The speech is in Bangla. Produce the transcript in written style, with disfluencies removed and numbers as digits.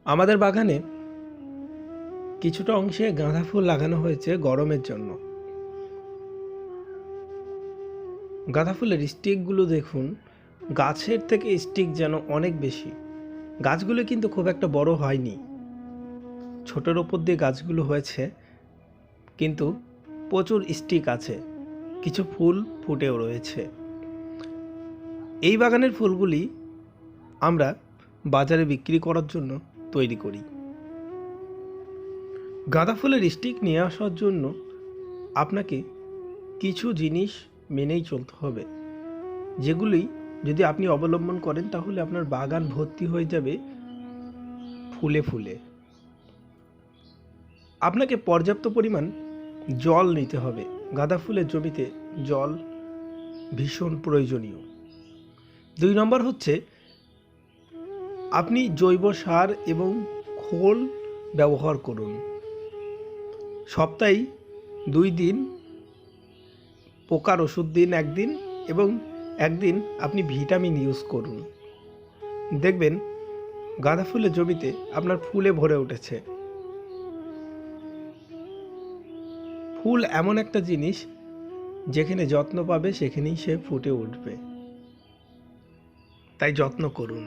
আমাদের বাগানে কিছুটা অংশে গাঁদা ফুল লাগানো হয়েছে গরমের জন্য। গাঁদা ফুলের স্টিকগুলো দেখুন, গাছের থেকে স্টিক যেন অনেক বেশি। গাছগুলো কিন্তু খুব একটা বড় হয়নি, ছোটোর ওপর দিয়ে গাছগুলো হয়েছে, কিন্তু প্রচুর স্টিক আছে, কিছু ফুল ফুটেও রয়েছে। এই বাগানের ফুলগুলি আমরা বাজারে বিক্রি করার জন্য তৈরি করি। গাঁদা ফুলের স্টিক নিয়ে আসার জন্য আপনাকে কিছু জিনিস মেনেই চলতে হবে, যেগুলি যদি আপনি অবলম্বন করেন তাহলে আপনার বাগান ভর্তি হয়ে যাবে ফুলে ফুলে। আপনাকে পর্যাপ্ত পরিমাণ জল নিতে হবে। গাঁদা ফুলের জমিতে জল ভীষণ প্রয়োজনীয়। 2 নম্বর হচ্ছে, আপনি জৈব সার এবং খোল ব্যবহার করুন। সপ্তাহে 2 দিন পোকার ওষুধ দিন একদিন, এবং একদিন আপনি ভিটামিন ইউজ করুন। দেখবেন গাঁদা ফুলের জমিতে আপনার ফুলে ভরে উঠেছে। ফুল এমন একটা জিনিস, যেখানে যত্ন পাবে সেখানেই সে ফুটে উঠবে, তাই যত্ন করুন।